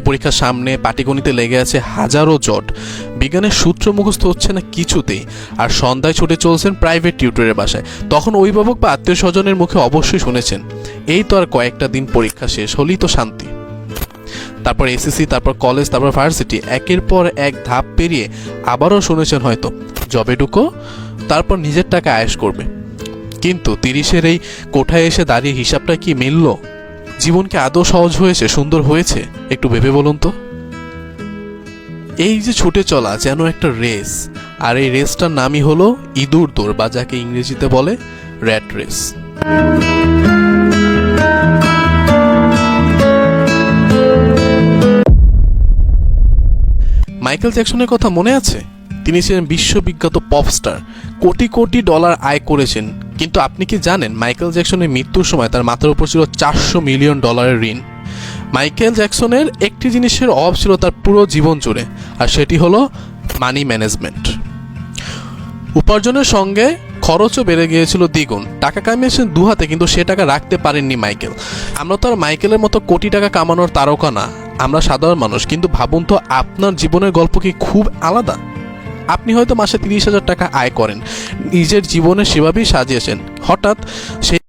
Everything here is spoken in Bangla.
পরীক্ষার সামনে পাটিগণিতে লেগে আছে হাজারো জট, বিজ্ঞানের সূত্র মুখস্থ হচ্ছে না কিছুতেই, আর সন্ধ্যায় ছুটে চলছেন প্রাইভেট টিউটরের বাসায়। তখন অভিভাবক বা আত্মীয় স্বজনের মুখে অবশ্যই শুনেছেন, এই তো আর কয়েকটা দিন পরীক্ষা শেষ হলেই তো শান্তি। তারপর এসএসসি, তারপর কলেজ, তারপর ভার্সিটি, একের পর এক ধাপ পেরিয়ে আবারও শুনেছেন হয়তো জবে ঢুকো, তারপর নিজের টাকা আয়েশ করবে। কিন্তু 30-এর এই কোঠায় এসে দাঁড়িয়ে হিসাবটা কি মিলল? জীবন কি আদৌ সহজ হয়েছে, সুন্দর হয়েছে? একটু ভেবে বলুন তো। এই যে ছুটে চলা যেন একটা রেস, আর এই রেসটার নামই হলো ইঁদুর দৌড়, বা যাকে ইংরেজিতে বলে র্যাট রেস। মাইকেল জ্যাকসনের কথা মনে আছে? তিনি ছিলেন বিশ্ববিখ্যাত পপস্টার, কোটি কোটি ডলার আয় করেছেন। কিন্তু আপনি কি জানেন মাইকেল জ্যাকসনের মৃত্যুর সময় তার মাথার উপর ছিল $400 মিলিয়ন ঋণ? মাইকেল জ্যাকসনের একটি জিনিসের অভাব ছিল তার পুরো জীবন জুড়ে, আর সেটি হলো মানি ম্যানেজমেন্ট। উপার্জনের সঙ্গে খরচও বেড়ে গিয়েছিল দ্বিগুণ। টাকা কামিয়েছেন দুহাতে, কিন্তু সে টাকা রাখতে পারেননি মাইকেল। আমরা তো আর মাইকেলের মতো কোটি টাকা কামানোর তারকা না, আমরা সাধারণ মানুষ। কিন্তু ভাবুন তো, আপনার জীবনের গল্প কি খুব আলাদা? আপনি হয়তো মাসে 30,000 টাকা আয় করেন, নিজের জীবনে সেভাবেই সাজিয়েছেন। হঠাৎ সেই